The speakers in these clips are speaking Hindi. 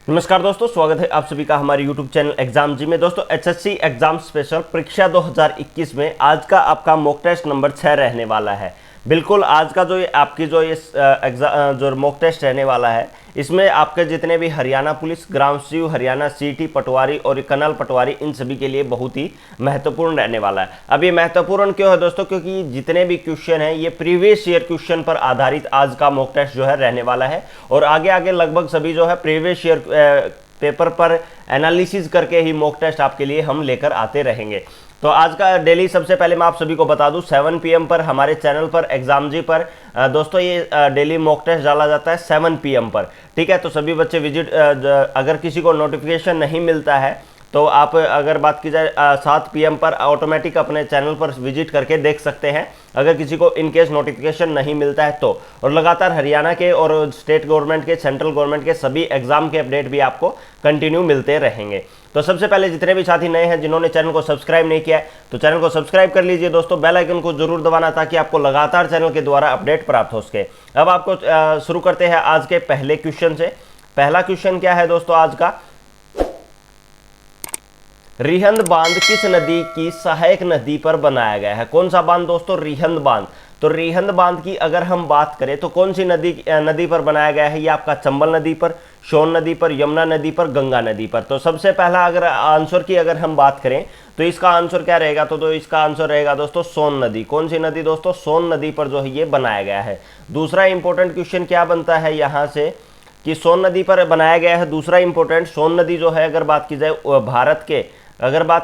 नमस्कार दोस्तों, स्वागत है आप सभी का हमारे YouTube चैनल एग्जाम जी में। दोस्तों एचएससी एग्जाम स्पेशल परीक्षा 2021 में आज का आपका मॉक टेस्ट नंबर 6 रहने वाला है। बिल्कुल आज का जो ये आपकी जो ये एग्जाम जो मॉक टेस्ट रहने वाला है, इसमें आपके जितने भी हरियाणा पुलिस, ग्राम सचिव, हरियाणा सीटी पटवारी और कर्नल पटवारी, इन सभी के लिए बहुत ही महत्वपूर्ण रहने वाला है। अब ये महत्वपूर्ण क्यों है दोस्तों? क्योंकि जितने भी क्वेश्चन हैं ये प्रीवियस ईयर क्वेश्चन पर आधारित आज का मॉक टेस्ट जो है रहने वाला है, और आगे आगे लगभग सभी जो है प्रीवियस ईयर पेपर पर एनालिसिस करके ही मॉक टेस्ट आपके लिए हम लेकर आते रहेंगे। तो आज का डेली सबसे पहले मैं आप सभी को बता दूं 7 PM पर हमारे चैनल पर एग्जाम जी पर दोस्तों ये डेली मॉक टेस्ट डाला जाता है 7 PM पर। ठीक है, तो सभी बच्चे विजिट, अगर किसी को नोटिफिकेशन नहीं मिलता है तो आप अगर बात की जाए 7 PM पर ऑटोमेटिक अपने चैनल पर विजिट करके देख सकते हैं, अगर किसी को इनकेस नोटिफिकेशन नहीं मिलता है तो। और लगातार हरियाणा के और स्टेट गवर्नमेंट के, सेंट्रल गवर्नमेंट के सभी एग्जाम के अपडेट भी आपको कंटिन्यू मिलते रहेंगे। तो सबसे पहले जितने भी साथी नए हैं जिन्होंने चैनल को सब्सक्राइब नहीं किया है तो चैनल को सब्सक्राइब कर लीजिए दोस्तों, बेल आइकन को जरूर दबाना ताकि आपको लगातार चैनल के द्वारा अपडेट प्राप्त हो सके। अब आपको शुरू करते हैं आज के पहले क्वेश्चन से। पहला क्वेश्चन क्या है दोस्तों आज का? रिहंद बांध किस नदी की सहायक नदी पर बनाया गया है? कौन सा बांध दोस्तों? रिहंद बांध। तो रिहंद बांध की अगर हम बात करें तो कौन सी नदी पर बनाया गया है? ये आपका चंबल नदी पर, सोन नदी पर, यमुना नदी पर, गंगा नदी पर। तो सबसे पहला अगर आंसर की अगर हम बात करें तो इसका आंसर क्या रहेगा? तो इसका आंसर रहेगा दोस्तों सोन नदी। कौन सी नदी दोस्तों? सोन नदी पर जो है ये बनाया गया है। दूसरा इंपॉर्टेंट क्वेश्चन क्या बनता है यहाँ से कि सोन नदी पर बनाया गया है। दूसरा इंपॉर्टेंट, सोन नदी जो है अगर बात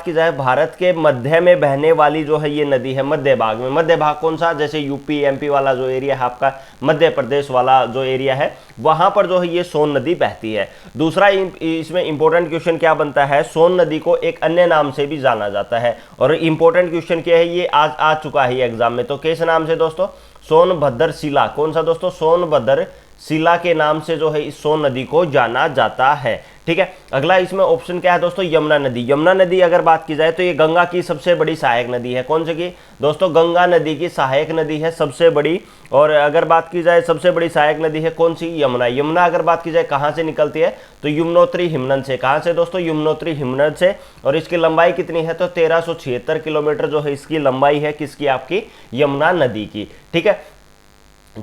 की जाए भारत के मध्य में बहने वाली जो है ये नदी है, मध्य भाग में। मध्य भाग कौन सा? जैसे यूपी MP वाला जो एरिया है आपका, मध्य प्रदेश वाला जो एरिया है, वहां पर जो है ये सोन नदी बहती है। दूसरा इसमें इंपॉर्टेंट क्वेश्चन क्या बनता है? सोन नदी को एक अन्य नाम से भी जाना जाता है, और इंपॉर्टेंट क्वेश्चन क्या है ये आज आ चुका है एग्जाम में। तो किस नाम से दोस्तों? सोनभद्र शिला। कौन सा दोस्तों? सोनभद्र शिला के नाम से जो है इस सोन नदी को जाना जाता है। ठीक है, अगला इसमें ऑप्शन क्या है दोस्तों? यमुना नदी। यमुना नदी अगर बात की जाए तो ये गंगा की सबसे बड़ी सहायक नदी है। कौन सी की दोस्तों? गंगा नदी की सहायक नदी है सबसे बड़ी। और अगर बात की जाए सबसे बड़ी सहायक नदी है कौन सी? यमुना। यमुना अगर बात की जाए कहाँ से निकलती है तो यमुनोत्री हिमनद से। कहाँ से दोस्तों? यमुनोत्री हिमनद से। और इसकी लंबाई कितनी है? तो 1376 किलोमीटर जो है इसकी लंबाई है। किसकी? आपकी यमुना नदी की। ठीक है,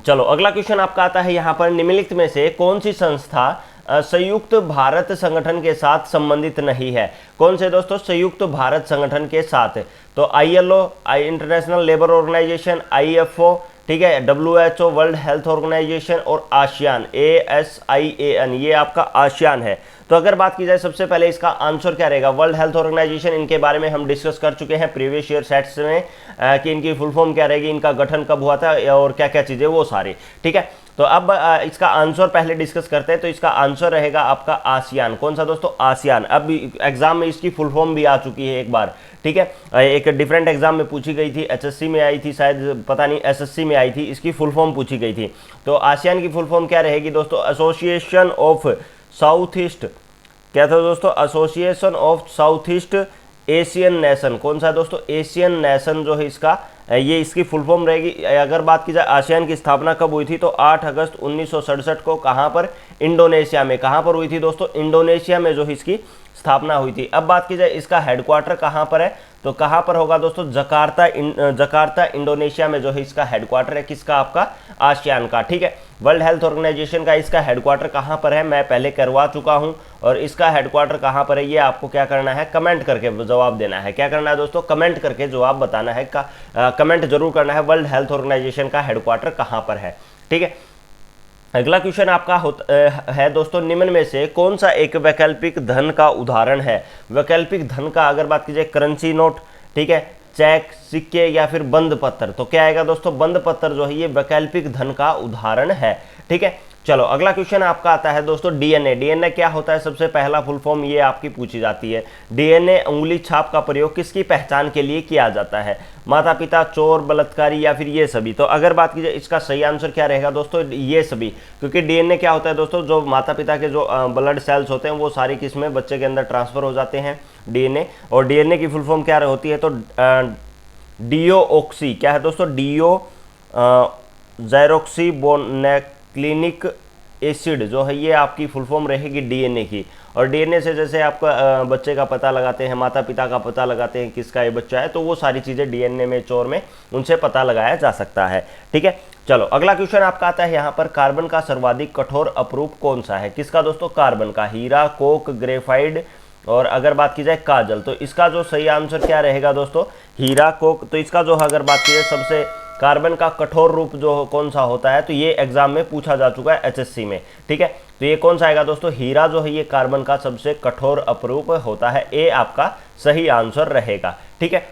चलो अगला क्वेश्चन आपका आता है यहाँ पर, निम्नलिखित में से कौन सी संस्था संयुक्त भारत संगठन के साथ संबंधित नहीं है? कौन से दोस्तों? संयुक्त भारत संगठन के साथ। तो ILO, international labour organisation, IFO, ठीक है, WHO, वर्ल्ड हेल्थ ऑर्गेनाइजेशन, और आसियान, ASIAN, ये आपका आसियान है। तो अगर बात की जाए सबसे पहले इसका आंसर क्या रहेगा? वर्ल्ड हेल्थ ऑर्गेनाइजेशन, इनके बारे में हम डिस्कस कर चुके हैं प्रीवियस ईयर सेट्स में कि इनकी फुल फॉर्म क्या रहेगी, इनका गठन कब हुआ था और क्या क्या चीज़ें, वो सारी। ठीक है, तो अब इसका आंसर पहले डिस्कस करते हैं। तो इसका आंसर रहेगा आपका आसियान। कौन सा दोस्तों? आसियान। अब एग्जाम में इसकी फुल फॉर्म भी आ चुकी है एक बार। ठीक है, एक डिफरेंट एग्जाम में पूछी गई थी, HSC में आई थी शायद, पता नहीं, SSC में आई थी, इसकी फुल फॉर्म पूछी गई थी। तो आसियान की फुल फॉर्म क्या रहेगी दोस्तों? एसोसिएशन ऑफ साउथ ईस्ट, क्या था दोस्तों? Association of south east Asian nation. कौन सा दोस्तों? एशियन नेशन जो है इसका, ये इसकी फुल फॉर्म रहेगी। अगर बात की जाए आसियान की स्थापना कब हुई थी तो 8 अगस्त 1967 को। कहाँ पर? इंडोनेशिया में। कहाँ पर हुई थी दोस्तों? इंडोनेशिया में जो है इसकी स्थापना हुई थी। अब बात की जाए इसका हेडक्वार्टर कहाँ पर है तो कहाँ पर होगा दोस्तों? जकार्ता इंडोनेशिया में जो है इसका हेडक्वार्टर है। किसका? आपका आसियान का। ठीक है, वर्ल्ड हेल्थ ऑर्गेनाइजेशन का इसका हेडक्वार्टर कहाँ पर है मैं पहले करवा चुका हूँ, और इसका हेडक्वार्टर कहाँ पर है ये आपको क्या करना है? कमेंट करके जवाब देना है। क्या करना है दोस्तों? कमेंट करके जवाब बताना है, कमेंट जरूर करना है, वर्ल्ड हेल्थ ऑर्गेनाइजेशन का हेडक्वार्टर कहाँ पर है। ठीक है, अगला क्वेश्चन आपका है दोस्तों, निम्न में से कौन सा एक वैकल्पिक धन का उदाहरण है? वैकल्पिक धन का अगर बात की जाए करेंसी नोट, ठीक है, चेक, सिक्के, या फिर बंद पत्र। तो क्या आएगा दोस्तों? बंद पत्र जो है ये वैकल्पिक धन का उदाहरण है। ठीक है, चलो अगला क्वेश्चन आपका आता है दोस्तों DNA। DNA क्या होता है? सबसे पहला फुल फॉर्म ये आपकी पूछी जाती है। DNA उंगली छाप का प्रयोग किसकी पहचान के लिए किया जाता है? माता पिता, चोर, बलात्कारी, या फिर ये सभी। तो अगर बात की जाए इसका सही आंसर क्या रहेगा दोस्तों? ये सभी। क्योंकि DNA क्या होता है दोस्तों? जो माता पिता के जो ब्लड सेल्स होते हैं वो सारी किस्में बच्चे के अंदर ट्रांसफर हो जाते हैं, DNA। और DNA की फुल फॉर्म क्या होती है? तो डीओऑक्सी, क्या है दोस्तों? डीओ जैरोक्सी बोनेक्लिनिक एसिड जो है ये आपकी फुल फॉर्म रहेगी डीएनए की। और डीएनए से जैसे आपका बच्चे का पता लगाते हैं, माता पिता का पता लगाते हैं किसका ये बच्चा है, तो वो सारी चीज़ें डीएनए में चोर में उनसे पता लगाया जा सकता है। ठीक है, चलो अगला क्वेश्चन आपका आता है यहाँ पर, कार्बन का सर्वाधिक कठोर अपरूप कौन सा है? किसका दोस्तों? कार्बन का। हीरा, कोक, ग्रेफाइट और अगर बात की जाए काजल, तो इसका जो सही आंसर क्या रहेगा दोस्तों? हीरा, कोक। तो इसका जो अगर बात की जाए सबसे कार्बन का कठोर रूप जो कौन सा होता है, तो ये एग्जाम में पूछा जा चुका है एचएससी में। ठीक है, तो ये कौन सा आएगा दोस्तों? हीरा जो है ये कार्बन का सबसे कठोर अपरूप होता है। ए आपका सही आंसर रहेगा। ठीक है,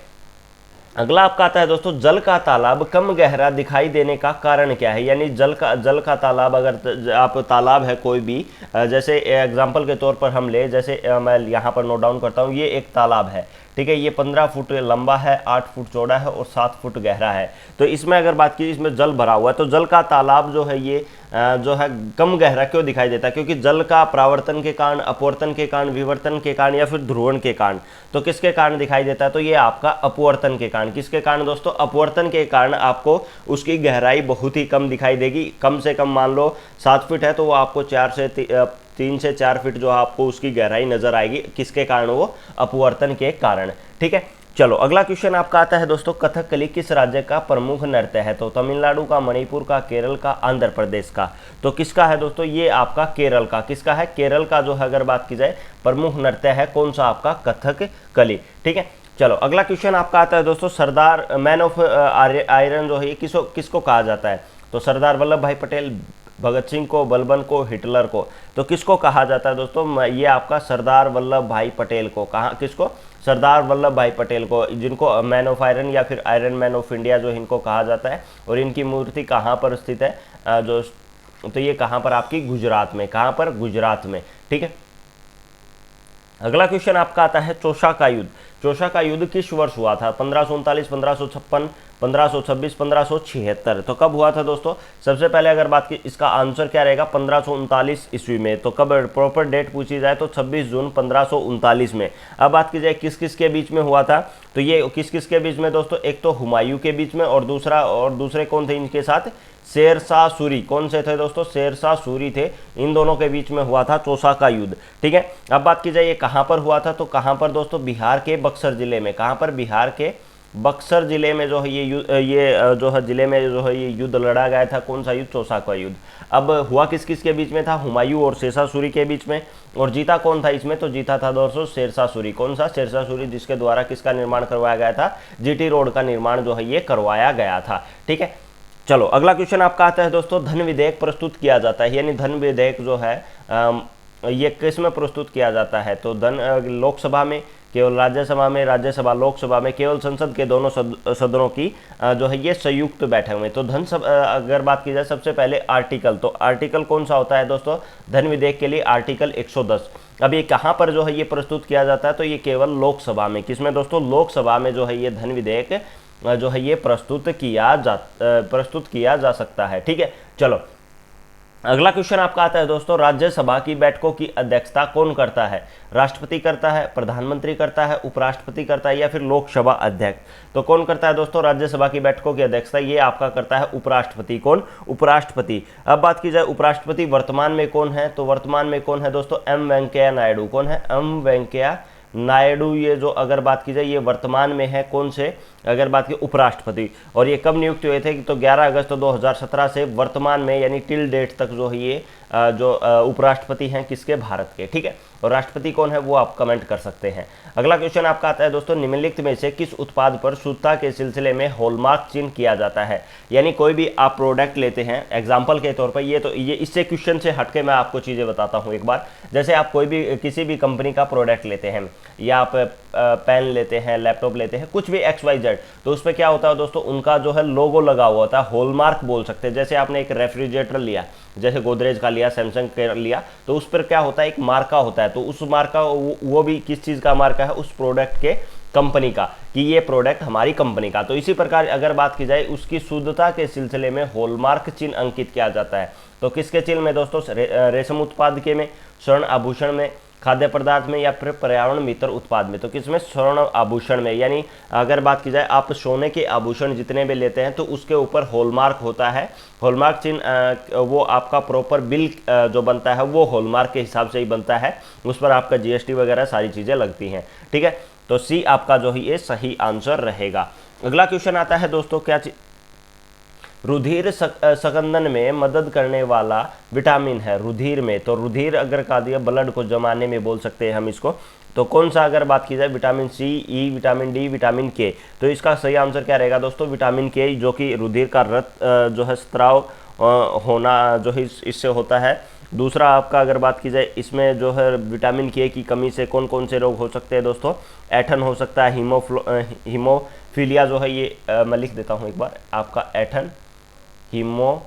अगला आपका आता है दोस्तों, जल का तालाब कम गहरा दिखाई देने का कारण क्या है? यानी जल का तालाब, अगर आप तालाब है कोई भी, जैसे एग्जांपल के तौर पर हम ले, जैसे मैं यहाँ पर नोट डाउन करता हूँ, ये एक तालाब है। ठीक है, ये 15 फुट लंबा है, 8 फुट चौड़ा है और 7 फुट गहरा है। तो इसमें अगर बात की, इसमें जल भरा हुआ है, तो जल का तालाब जो है ये जो है कम गहरा क्यों दिखाई देता है? क्योंकि जल का प्रावर्तन के कारण, अपवर्तन के कारण, विवर्तन के कारण या फिर ध्रुवण के कारण, तो किसके कारण दिखाई देता है? तो ये आपका अपवर्तन के कारण। किसके कारण दोस्तों? अपवर्तन के कारण आपको उसकी गहराई बहुत ही कम दिखाई देगी। कम से कम मान लो 7 फीट है तो वो आपको 3 से 4 फीट जो आपको उसकी गहराई नजर आएगी। किसके कारण? वो अपवर्तन के कारण। ठीक है, चलो अगला क्वेश्चन आपका आता है दोस्तों, कथकली किस राज्य का प्रमुख नृत्य है? तो तमिलनाडु का, मणिपुर का, केरल का, आंध्र प्रदेश का। तो किसका है दोस्तों? ये आपका केरल का। किसका है? केरल का जो है अगर बात की जाए प्रमुख नृत्य है कौन सा? आपका कथकली। ठीक है, चलो अगला क्वेश्चन आपका आता है दोस्तों, सरदार मैन ऑफ आयरन जो है किसको कहा जाता है? तो सरदार वल्लभ भाई पटेल, भगत सिंह को, बलबन को, हिटलर को। तो किसको कहा जाता है दोस्तों? ये आपका सरदार वल्लभ भाई पटेल को। कहा किसको? सरदार वल्लभ भाई पटेल को, जिनको मैन ऑफ आयरन या फिर आयरन मैन ऑफ इंडिया जो इनको कहा जाता है। और इनकी मूर्ति कहाँ पर स्थित है? तो ये कहाँ पर? आपकी गुजरात में। कहाँ पर? गुजरात में। ठीक है, अगला क्वेश्चन आपका आता है, चौसा का युद्ध। चौसा का युद्ध किस वर्ष हुआ था? 1539, 1556, 1526, 1576। तो कब हुआ था दोस्तों? सबसे पहले अगर बात की, इसका आंसर क्या रहेगा? 1539 ईस्वी में। तो कब प्रॉपर डेट पूछी जाए तो 26 जून 1539 में। अब बात की जाए किस किस के बीच में हुआ था, तो ये किस किस के बीच में दोस्तों? एक तो हुमायूं के बीच में, और दूसरे कौन थे इनके साथ? शेरशाह सूरी। कौन से थे दोस्तों? शेरशाह सूरी थे। इन दोनों के बीच में हुआ था चौसा का युद्ध। ठीक है, अब बात की जाए ये कहाँ पर हुआ था, तो कहाँ पर दोस्तों? बिहार के बक्सर जिले में। कहाँ पर? बिहार के बक्सर जिले में जो है ये जो है जिले में जो है ये युद्ध लड़ा गया था। कौन सा युद्ध? चौसा का युद्ध। अब हुआ किस किस के बीच में था? हुमायूं और शेरशाह सूरी के बीच में। और जीता कौन था इसमें? तो जीता था दोस्तों शेरशाह सूरी। कौन सा? शेरशाह सूरी, जिसके द्वारा किसका निर्माण करवाया गया था? जीटी रोड का निर्माण जो है ये करवाया गया था। ठीक है, चलो अगला क्वेश्चन आपका आता है दोस्तों, धन विधेयक प्रस्तुत किया जाता है, यानी धन विधेयक जो है ये किस में प्रस्तुत किया जाता है? तो धन लोकसभा में, केवल राज्यसभा में, राज्यसभा लोकसभा में, केवल संसद के दोनों सदनों की जो है ये संयुक्त बैठक में। तो अगर बात की जाए सबसे पहले आर्टिकल, तो आर्टिकल कौन सा होता है दोस्तों धन विधेयक के लिए? आर्टिकल 110। अब ये कहाँ पर जो है ये प्रस्तुत किया जाता है? तो ये केवल लोकसभा में। किसमें दोस्तों? लोकसभा में जो है ये धन विधेयक जो है ये प्रस्तुत किया जा सकता है। ठीक है, चलो अगला क्वेश्चन आपका आता है दोस्तों, राज्यसभा की बैठकों की अध्यक्षता कौन करता है? राष्ट्रपति करता है, प्रधानमंत्री करता है, उपराष्ट्रपति करता है या फिर लोकसभा अध्यक्ष? तो कौन करता है दोस्तों राज्यसभा की बैठकों की अध्यक्षता? ये आपका करता है उपराष्ट्रपति। कौन? उपराष्ट्रपति। अब बात की जाए उपराष्ट्रपति वर्तमान में कौन है, तो वर्तमान में कौन है दोस्तों? एम वेंकैया नायडू। कौन है? एम वेंकैया नायडू। ये जो अगर बात की जाए ये वर्तमान में है कौन से? अगर बात की उपराष्ट्रपति। और ये कब नियुक्त हुए थे? तो 11 अगस्त 2017 से वर्तमान में यानी टिल डेट तक जो है ये जो उपराष्ट्रपति हैं किसके? भारत के। ठीक है, और राष्ट्रपति कौन है वो आप कमेंट कर सकते हैं। अगला क्वेश्चन आपका आता है दोस्तों, निम्नलिखित में से किस उत्पाद पर शुद्धता के सिलसिले में हॉलमार्क चिन्ह किया जाता है? यानी कोई भी आप प्रोडक्ट लेते हैं, एग्जाम्पल के तौर पर ये इससे क्वेश्चन से हटके मैं आपको चीज़ें बताता हूँ एक बार। जैसे आप कोई भी किसी भी कंपनी का प्रोडक्ट लेते हैं, या आप पेन लेते हैं, लैपटॉप लेते हैं, कुछ भी XYZ, तो उस पर क्या होता है दोस्तों? उनका जो है लोगो लगा हुआ होता है, हॉलमार्क बोल सकते हैं। जैसे आपने एक रेफ्रिजरेटर लिया, जैसे गोदरेज का लिया, सैमसंग का लिया, तो उस पर क्या होता है? एक मार्का होता है। तो उस मार्का वो भी किस चीज़ का मार्का है? उस प्रोडक्ट के कंपनी का, कि ये प्रोडक्ट हमारी कंपनी का। तो इसी प्रकार अगर बात की जाए उसकी शुद्धता के सिलसिले में हॉलमार्क चिन्ह अंकित किया जाता है। तो किसके चिन्ह में दोस्तों? रेशम उत्पाद के में, स्वर्ण आभूषण में, खाद्य पदार्थ में या फिर पर्यावरण मित्र उत्पाद में। तो किसमें? स्वर्ण आभूषण में। यानी अगर बात की जाए आप सोने के आभूषण जितने भी लेते हैं तो उसके ऊपर हॉलमार्क होता है। हॉलमार्क चिन्ह वो आपका प्रॉपर बिल जो बनता है वो हॉलमार्क के हिसाब से ही बनता है, उस पर आपका जीएसटी वगैरह सारी चीज़ें लगती हैं। ठीक है, तो सी आपका जो है ये सही आंसर रहेगा। अगला क्वेश्चन आता है दोस्तों, क्या रुधिर संकंदन में मदद करने वाला विटामिन है रुधिर में। तो रुधिर अगर कहा दिया ब्लड को जमाने में बोल सकते हैं हम इसको, तो कौन सा अगर बात की जाए विटामिन सी, ई, विटामिन डी, विटामिन के, तो इसका सही आंसर क्या रहेगा दोस्तों? विटामिन के, जो कि रुधिर का रक्त जो है स्त्राव होना जो है इससे होता है। दूसरा आपका अगर बात की जाए इसमें जो है विटामिन के की कमी से कौन कौन से रोग हो सकते हैं दोस्तों? ऐठन हो सकता है, हीमोफीलिया जो है ये मैं लिख देता हूँ एक बार, आपका ऐठन, हीमोफीलिया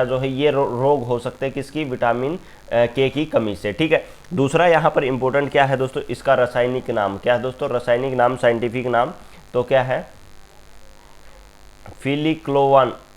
जो है ये रोग हो सकते हैं किसकी? विटामिन के की कमी से। ठीक है, दूसरा यहाँ पर इंपॉर्टेंट क्या है दोस्तों? इसका रासायनिक नाम क्या है दोस्तों? रासायनिक नाम, साइंटिफिक नाम तो क्या है?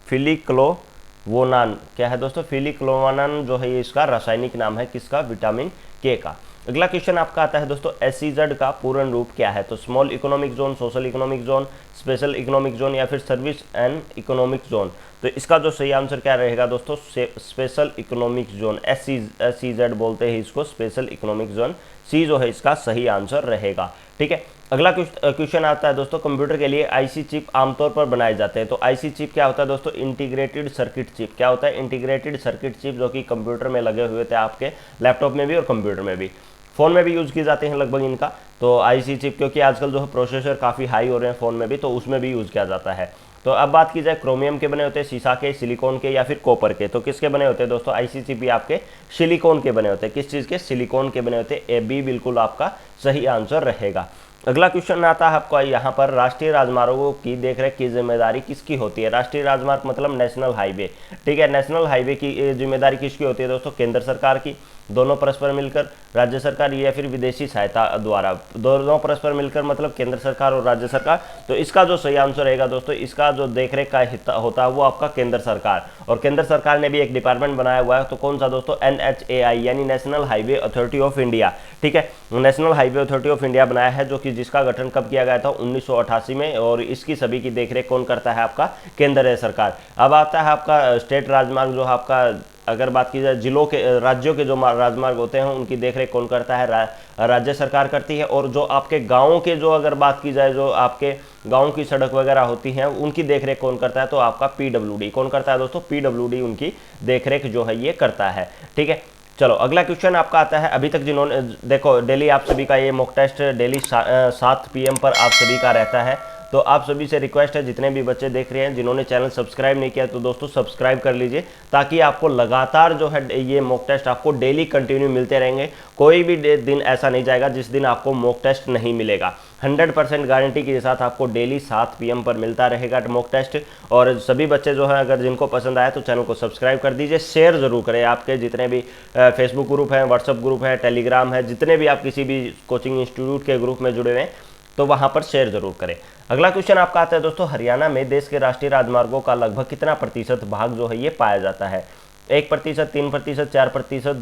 फिलिक्लोवानान क्या है दोस्तों? फिलिक्लोवानान जो है ये इसका रासायनिक नाम है किसका? विटामिन के का। अगला क्वेश्चन आपका आता है दोस्तों, एसईजेड का पूर्ण रूप क्या है? तो small economic zone, social economic zone, special economic zone या फिर सर्विस एंड इकोनॉमिक जोन। तो इसका जो सही आंसर क्या रहेगा दोस्तों? स्पेशल इकोनॉमिक जोन, एसईजेड बोलते हैं इसको, स्पेशल इकोनॉमिक जोन। सी जो है इसका सही आंसर रहेगा। ठीक है, अगला क्वेश्चन आता है दोस्तों, कंप्यूटर के लिए आईसी चिप आमतौर पर बनाए जाते हैं। तो आईसी चिप क्या होता है दोस्तों? Integrated circuit chip. क्या होता है? इंटीग्रेटेड सर्किट चिप, जो कि कंप्यूटर में लगे हुए थे, आपके लैपटॉप में भी और कंप्यूटर में भी, फ़ोन में भी यूज़ किए जाते हैं लगभग इनका। तो आईसी चिप, क्योंकि आजकल जो है प्रोसेसर काफ़ी हाई हो रहे हैं फ़ोन में भी, तो उसमें भी यूज़ किया जाता है। तो अब बात की जाए क्रोमियम के बने होते हैं, शीशा के, सिलिकॉन के या फिर कॉपर के। तो किसके बने होते हैं दोस्तों? आईसी चिप भी आपके सिलिकॉन के बने होते हैं। किस चीज़ के? सिलिकॉन के बने होते हैं। ए बी बिल्कुल आपका सही आंसर रहेगा। अगला क्वेश्चन आता है आपको यहाँ पर, राष्ट्रीय राजमार्गों की देखरेख की जिम्मेदारी किसकी होती है? राष्ट्रीय राजमार्ग मतलब नेशनल हाईवे। ठीक है, नेशनल हाईवे की जिम्मेदारी किसकी होती है दोस्तों? केंद्र सरकार की, दोनों परस्पर मिलकर, राज्य सरकार या फिर विदेशी सहायता द्वारा। दोनों परस्पर मिलकर मतलब केंद्र सरकार और राज्य सरकार। तो इसका जो सही आंसर रहेगा दोस्तों, इसका जो देखरेख का हिस्सा होता है वो आपका केंद्र सरकार, और केंद्र सरकार ने भी एक डिपार्टमेंट बनाया हुआ है। तो कौन सा दोस्तों? NHAI यानी national highway authority of India. ठीक है, national highway authority of India बनाया है, जो कि जिसका गठन कब किया गया था? 1988 में, और इसकी सभी की देखरेख कौन करता है? आपका केंद्र सरकार। अब आता है आपका स्टेट राजमार्ग, जो आपका अगर बात की जाए जिलों के, राज्यों के जो राजमार्ग होते हैं उनकी देखरेख कौन करता है? राज्य सरकार करती है। और जो आपके गाँव के जो अगर बात की जाए, जो आपके गाँव की सड़क वगैरह होती हैं उनकी देखरेख कौन करता है? तो आपका PWD कौन करता है दोस्तों? PWD उनकी देखरेख जो है ये करता है। ठीक है, चलो अगला क्वेश्चन आपका आता है, अभी तक जिन्होंने देखो डेली आप सभी का ये मॉक टेस्ट डेली 7 PM पर आप सभी का रहता है। तो आप सभी से रिक्वेस्ट है, जितने भी बच्चे देख रहे हैं जिन्होंने चैनल सब्सक्राइब नहीं किया, तो दोस्तों सब्सक्राइब कर लीजिए, ताकि आपको लगातार जो है ये मॉक टेस्ट आपको डेली कंटिन्यू मिलते रहेंगे। कोई भी दिन ऐसा नहीं जाएगा जिस दिन आपको मॉक टेस्ट नहीं मिलेगा। 100% गारंटी के साथ आपको डेली 7 PM पर मिलता रहेगा मॉक टेस्ट। और सभी बच्चे जो है अगर जिनको पसंद आए तो चैनल को सब्सक्राइब कर दीजिए, शेयर जरूर करें। आपके जितने भी फेसबुक ग्रुप हैं, व्हाट्सअप ग्रुप है, टेलीग्राम है, जितने भी आप किसी भी कोचिंग इंस्टीट्यूट के ग्रुप में जुड़े हुए हैं तो वहां पर शेयर जरूर करें। अगला क्वेश्चन आपका आता है दोस्तों, हरियाणा में देश के राष्ट्रीय राजमार्गों का लगभग कितना प्रतिशत भाग जो है ये पाया जाता है? 1%, 3%, 4%,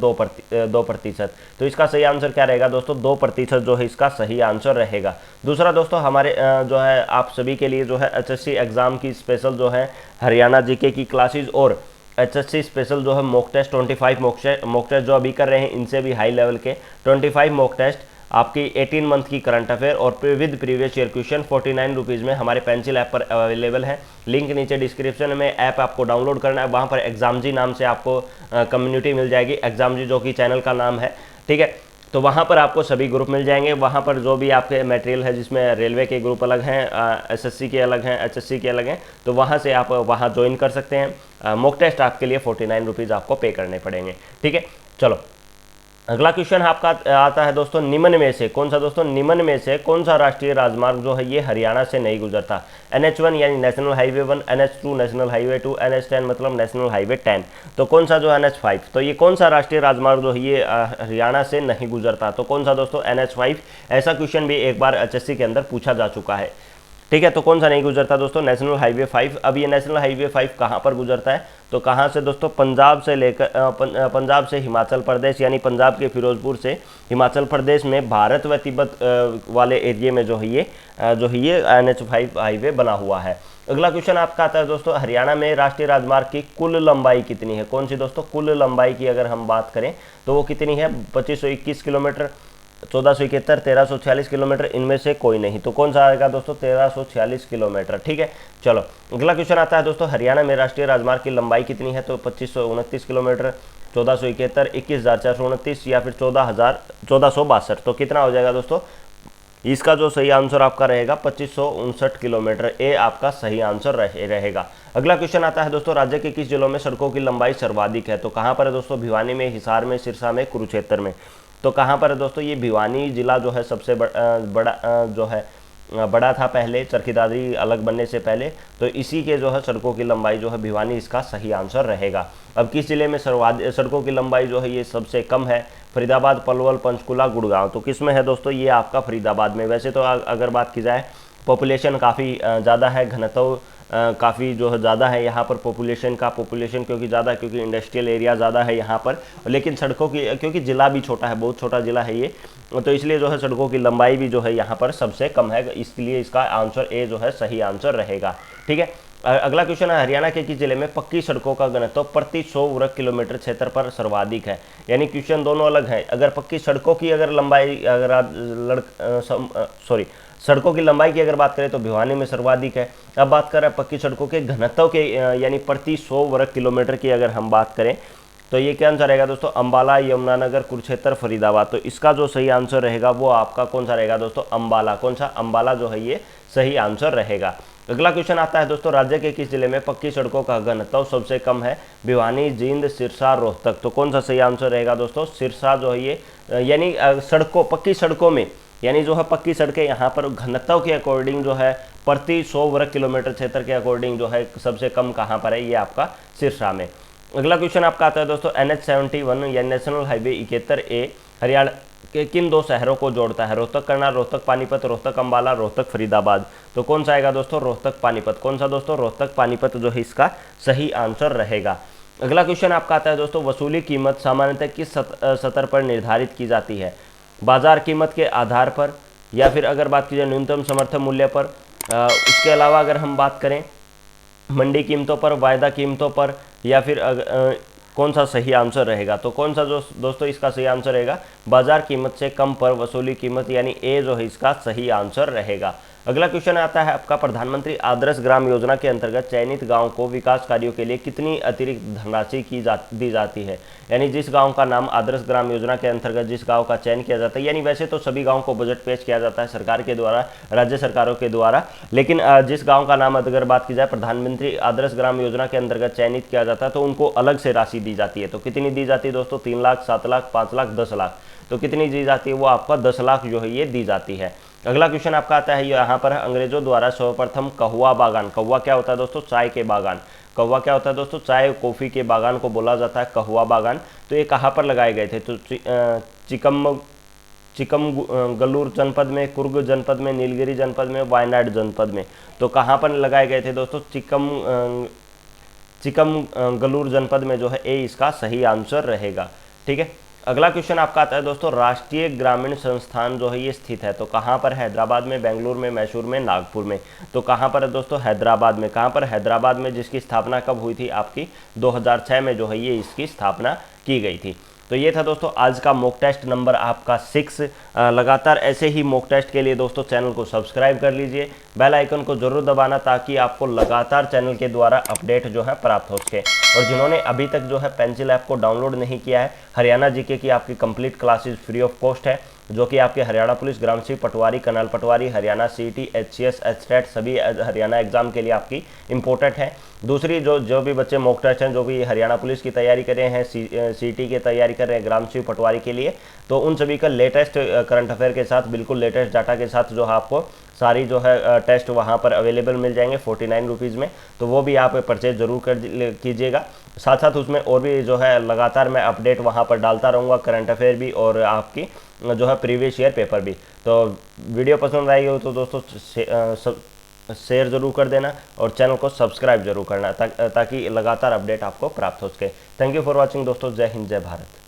2%। तो इसका सही आंसर क्या रहेगा दोस्तों? 2% जो है इसका सही आंसर रहेगा। दूसरा दोस्तों, हमारे जो है आप सभी के लिए जो है HSC एग्जाम की स्पेशल जो है हरियाणा जीके की क्लासेज और HSC स्पेशल जो है मॉक टेस्ट 25 मॉक टेस्ट जो अभी कर रहे हैं, इनसे भी हाई लेवल के 25 मॉक टेस्ट आपकी 18 मंथ की करंट अफेयर और with previous year question 49 rupees में हमारे पेंसिल ऐप पर अवेलेबल है। लिंक नीचे डिस्क्रिप्शन में, ऐप आपको डाउनलोड करना है, वहाँ पर एग्जामजी नाम से आपको कम्युनिटी मिल जाएगी, एग्जामजी जो कि चैनल का नाम है। ठीक है, तो वहाँ पर आपको सभी ग्रुप मिल जाएंगे। वहाँ पर जो भी आपके मटेरियल है, जिसमें रेलवे के ग्रुप अलग हैं, SSC के अलग हैं, HSC के अलग हैं, तो वहाँ से आप वहाँ ज्वाइन कर सकते हैं। मॉक टेस्ट आपके लिए 49 रुपीज़ आपको पे करने पड़ेंगे। ठीक है, चलो अगला क्वेश्चन आपका आता है दोस्तों, निम्न में से कौन सा दोस्तों? निम्न में से कौन सा राष्ट्रीय राजमार्ग जो है ये हरियाणा से नहीं गुजरता? NH1 यानी national highway 1, NH2 national highway 2, NH10 मतलब नेशनल हाईवे 10। तो कौन सा जो NH5? तो ये कौन सा राष्ट्रीय राजमार्ग जो है ये हरियाणा से नहीं गुजरता? तो कौन सा दोस्तों? NH5। ऐसा क्वेश्चन भी एक बार HSC के अंदर पूछा जा चुका है। ठीक है। तो कौन सा नहीं गुजरता दोस्तों, नेशनल हाईवे 5। अब ये नेशनल हाईवे 5 कहाँ पर गुजरता है, तो कहाँ से दोस्तों, पंजाब से लेकर पंजाब से हिमाचल प्रदेश, यानी पंजाब के फिरोजपुर से हिमाचल प्रदेश में भारत व तिब्बत वाले एरिए में जो है ये NH5 हाईवे बना हुआ है। अगला क्वेश्चन आपका आता है दोस्तों, हरियाणा में राष्ट्रीय राजमार्ग की कुल लंबाई कितनी है। कौन सी दोस्तों, कुल लंबाई की अगर हम बात करें तो वो कितनी है, 2521 किलोमीटर, 1471, 1346 किलोमीटर, इनमें से कोई नहीं। तो कौन सा आएगा दोस्तों, 1346 किलोमीटर। ठीक है, चलो अगला क्वेश्चन आता है दोस्तों, हरियाणा में राष्ट्रीय राजमार्ग की लंबाई कितनी है, तो 2529 किलोमीटर, 1471, 21,429 या फिर 14,62। तो कितना हो जाएगा दोस्तों, इसका जो सही आंसर आपका रहेगा 2559 किलोमीटर, ए आपका सही आंसर रहेगा। अगला क्वेश्चन आता है दोस्तों, राज्य के किस जिलों में सड़कों की लंबाई सर्वाधिक है। तो कहाँ पर है दोस्तों, भिवानी में, हिसार में, सिरसा में, कुरुक्षेत्र में। तो कहाँ पर है दोस्तों, ये भिवानी जिला जो है सबसे बड़ा जो है बड़ा था पहले, चरखी दादरी अलग बनने से पहले। तो इसी के जो है सड़कों की लंबाई जो है भिवानी इसका सही आंसर रहेगा। अब किस जिले में सड़कों की लंबाई जो है ये सबसे कम है, फरीदाबाद, पलवल, पंचकुला, गुड़गांव। तो किस में है दोस्तों, ये आपका फरीदाबाद में। वैसे तो अगर बात की जाए, पॉपुलेशन काफ़ी ज़्यादा है, घनत्व काफ़ी जो है ज़्यादा है यहाँ पर, पॉपुलेशन क्योंकि ज़्यादा, क्योंकि इंडस्ट्रियल एरिया ज़्यादा है यहाँ पर, लेकिन सड़कों की, क्योंकि ज़िला भी छोटा है, बहुत छोटा ज़िला है ये, तो इसलिए जो है सड़कों की लंबाई भी जो है यहाँ पर सबसे कम है, इसलिए इसका आंसर ए जो है सही आंसर रहेगा। ठीक है, अगला क्वेश्चन है, हरियाणा के किस जिले में पक्की सड़कों का घनत्व प्रति 100 वर्ग किलोमीटर क्षेत्र पर सर्वाधिक है। यानी क्वेश्चन दोनों अलग हैं। अगर पक्की सड़कों की अगर लंबाई, अगर सड़कों की लंबाई की अगर बात करें तो भिवानी में सर्वाधिक है। अब बात कर रहे हैं पक्की सड़कों के घनत्व के, यानी प्रति 100 वर्ग किलोमीटर की अगर हम बात करें तो ये क्या आंसर रहेगा दोस्तों, अंबाला, यमुनानगर, कुरुक्षेत्र, फरीदाबाद। तो इसका जो सही आंसर रहेगा वो आपका कौन सा रहेगा दोस्तों, अंबाला। कौन सा, अंबाला जो है ये सही आंसर रहेगा। अगला क्वेश्चन आता है दोस्तों, राज्य के किस जिले में पक्की सड़कों का घनत्व सबसे कम है। भिवानी, जींद, सिरसा, रोहतक। तो कौन सा सही आंसर रहेगा दोस्तों, सिरसा जो है ये, यानी पक्की सड़कों में, यानी जो है पक्की सड़कें यहाँ पर घनत्व के अकॉर्डिंग जो है प्रति 100 वर्ग किलोमीटर क्षेत्र के अकॉर्डिंग जो है सबसे कम कहाँ पर है, ये आपका सिरसा में। अगला क्वेश्चन आपका आता है दोस्तों, NH71 या नेशनल हाईवे 71A हरियाणा के किन दो शहरों को जोड़ता है। रोहतक करनाल, रोहतक पानीपत, रोहतक अंबाला, रोहतक फरीदाबाद। तो कौन सा आएगा दोस्तों, रोहतक पानीपत। कौन सा दोस्तों, रोहतक पानीपत जो है इसका सही आंसर रहेगा। अगला क्वेश्चन आपका आता है दोस्तों, वसूली कीमत सामान्यतः किस स्तर पर निर्धारित की जाती है। बाजार कीमत के आधार पर, या फिर अगर बात की जाए न्यूनतम समर्थन मूल्य पर, उसके अलावा अगर हम बात करें मंडी कीमतों पर, वायदा कीमतों पर, या फिर कौन सा सही आंसर रहेगा। तो कौन सा दोस्तों इसका सही आंसर रहेगा, बाजार कीमत से कम पर वसूली कीमत, यानी ए जो है इसका सही आंसर रहेगा। अगला क्वेश्चन आता है आपका, प्रधानमंत्री आदर्श ग्राम योजना के अंतर्गत चयनित गांव को विकास कार्यों के लिए कितनी अतिरिक्त धनराशि दी जाती है। यानी जिस गांव का नाम आदर्श ग्राम योजना के अंतर्गत जिस गांव का चयन किया जाता है, यानी वैसे तो सभी गांव को बजट पेश किया जाता है सरकार के द्वारा, राज्य सरकारों के द्वारा, लेकिन जिस गाँव का नाम अगर बात की जाए प्रधानमंत्री आदर्श ग्राम योजना के अंतर्गत चयनित किया जाता है तो उनको अलग से राशि दी जाती है। तो कितनी दी जाती है दोस्तों, 3 लाख, 7 लाख, 5 लाख, 10 लाख। तो कितनी दी जाती है, वो आपका 10 लाख जो है ये दी जाती है। अगला क्वेश्चन आपका आता है, यहाँ पर अंग्रेजों द्वारा सर्वप्रथम कहुआ बागान, कहुआ क्या होता है दोस्तों, चाय के बागान, कहुआ क्या होता है दोस्तों, चाय कॉफ़ी के बागान को बोला जाता है कहुआ बागान। तो ये कहाँ पर लगाए गए थे, तो चिकमगलूर जनपद में, कुर्ग जनपद में, नीलगिरी जनपद में, वायनाड जनपद में। तो कहाँ पर लगाए गए थे दोस्तों, चिकमगलूर जनपद में जो है ए इसका सही आंसर रहेगा। ठीक है, अगला क्वेश्चन आपका आता है दोस्तों, राष्ट्रीय ग्रामीण संस्थान जो है ये स्थित है। तो कहाँ पर, हैदराबाद में, बेंगलुरु में, मैसूर में, नागपुर में। तो कहाँ पर है दोस्तों, हैदराबाद में। कहाँ पर, हैदराबाद में, जिसकी स्थापना कब हुई थी आपकी, 2006 में जो है ये इसकी स्थापना की गई थी। तो ये था दोस्तों आज का मॉक टेस्ट नंबर आपका 6। लगातार ऐसे ही मॉक टेस्ट के लिए दोस्तों चैनल को सब्सक्राइब कर लीजिए, बेल आइकन को जरूर दबाना ताकि आपको लगातार चैनल के द्वारा अपडेट जो है प्राप्त हो सके। और जिन्होंने अभी तक जो है पेंसिल ऐप को डाउनलोड नहीं किया है, हरियाणा जीके की आपकी complete classes free of cost है, जो कि आपके हरियाणा पुलिस, ग्राम सेवक, पटवारी, कर्नल पटवारी, हरियाणा सीटी, HCS, HTET सभी हरियाणा एग्जाम के लिए आपकी इंपॉर्टेंट है। दूसरी जो भी बच्चे मॉक टेस्ट हैं, जो भी हरियाणा पुलिस की तैयारी कर रहे हैं, सीटी की तैयारी कर रहे हैं, ग्राम सेवक, पटवारी के लिए, तो उन सभी का लेटेस्ट करंट अफेयर के साथ, बिल्कुल लेटेस्ट डाटा के साथ जो है आपको सारी जो है टेस्ट वहाँ पर अवेलेबल मिल जाएंगे 49 रुपीज़ में। तो वो भी आप परचेज जरूर कीजिएगा। साथ साथ उसमें और भी जो है लगातार मैं अपडेट वहाँ पर डालता रहूँगा, करंट अफेयर भी और आपकी जो है प्रीवियस ईयर पेपर भी। तो वीडियो पसंद आई हो तो दोस्तों शेयर जरूर कर देना और चैनल को सब्सक्राइब जरूर करना ताकि लगातार अपडेट आपको प्राप्त हो सके। थैंक यू फॉर वॉचिंग दोस्तों। जय हिंद, जय भारत।